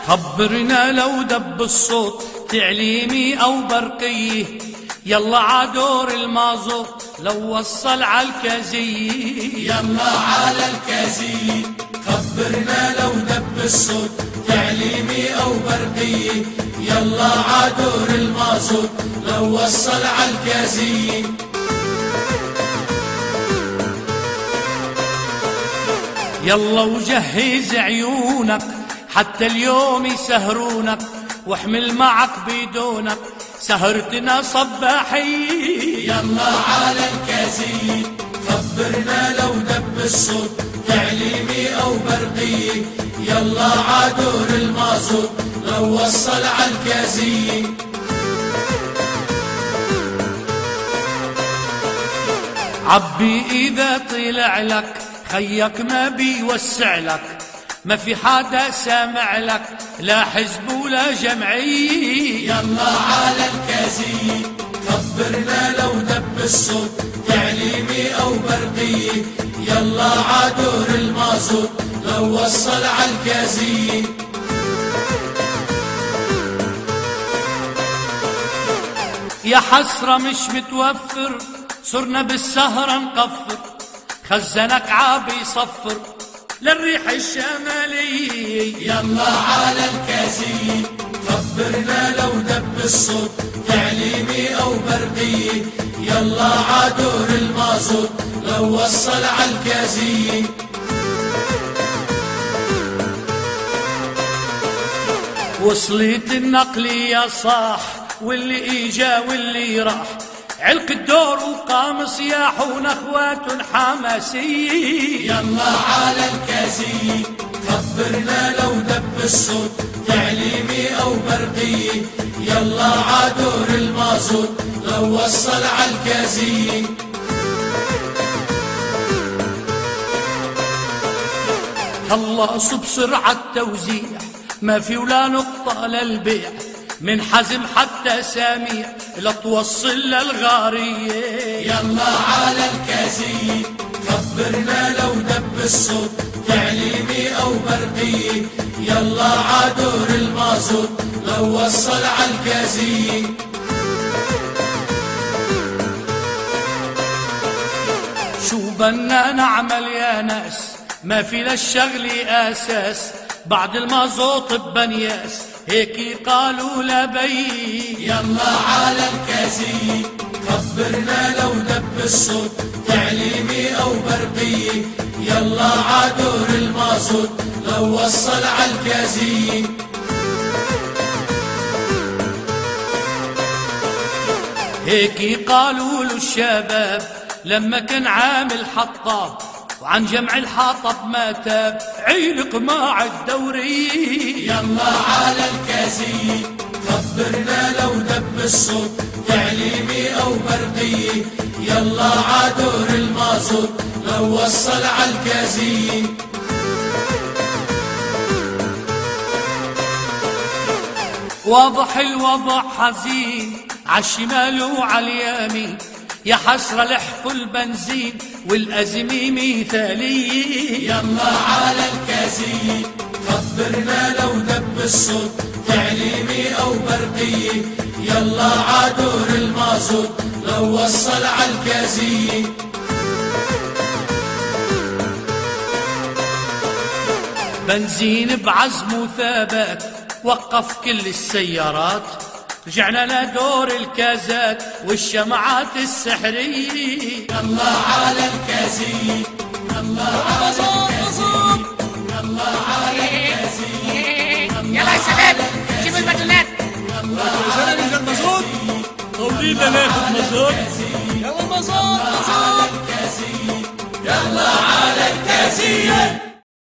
خبرنا لو دب الصوت تعليمي أو برقيه، يلا عدور المازوت لو وصل عالكازية. يلا على الكازية خبرنا لو دب الصوت تعليمي أو برقية، يلا عدور المازوت لو وصل عالكازية. يلا وجهز عيونك حتى اليوم يسهرونك، واحمل معك بدونك سهرتنا صباحية. يلا على الكازية خبرنا لو دب الصوت تعليمي أو برقية، يلا عدور المازوت لو وصل عالكازية. عبي إذا طلع لك خيك ما بيوسع لك، ما في حدا سامع لك لا حزب ولا جمعية. يلا على الكازية خبرنا لو دب الصوت تعليمي أو برقية، يلا عدور المازوت لو وصل عالكازية. يا حسرة مش متوفر صرنا بالسهرة نقفر، خزنك عابي صفر للريح الشمالية. يلا على الكازية خبرنا لو دب الصوت تعليمي أو برقية، يلا عدور المازوت لو وصل عالكازية. وصلت النقلية صاح واللي اجا واللي راح، علق الدور وقام صياح ونخوات حماسية. يلا على الكازية خبرنا لو دب الصوت تعليمي أو برقية، يلا عدور المازوت لو وصل عالكازية. خلصوا بسرعة التوزيع ما في ولا نقطة للبيع، من حزم حتى ساميع لا توصل للغارية. يلا على الكازية خبرنا لو دب الصوت تعليمي أو برقية، يلا عدور المازوت لو وصل عالكازية. شو بدنا نعمل يا ناس ما في للشغل أساس، بعد المازوت ببنياس هيك قالوا لبي. يلا على الكازية خبرنا لو دب الصوت تعليمي أو برقية، يلا عدور المازوت لو وصل عالكازية. هيك قالوا له الشباب لما كان عامل حطاب، وعن جمع الحطب ما تاب عيلق مع الدورية. يلا على الكازية خبرنا لو دب الصوت تعليمي أو برقية، يلا عدور المازوت لو وصل عالكازية. واضح الوضع حزين عالشمال وعاليمين، يا حسرة لحقوا البنزين والأزمة مثالية. يلا على الكازية خبرنا لو دب الصوت تعليمي أو برقية، يلا عدور المازوت لو وصل عالكازية. بنزين بعزم وثبات وقف كل السيارات، رجعنا لدور الكازات والشمعات السحرية. يلا على الكازية يلا على الكازية يلا على الكازية. يلا يا شباب جيبوا الباتونات. يلا على المازوت قولينا ناخد مازوت. يلا المازوت يلا على الكازية.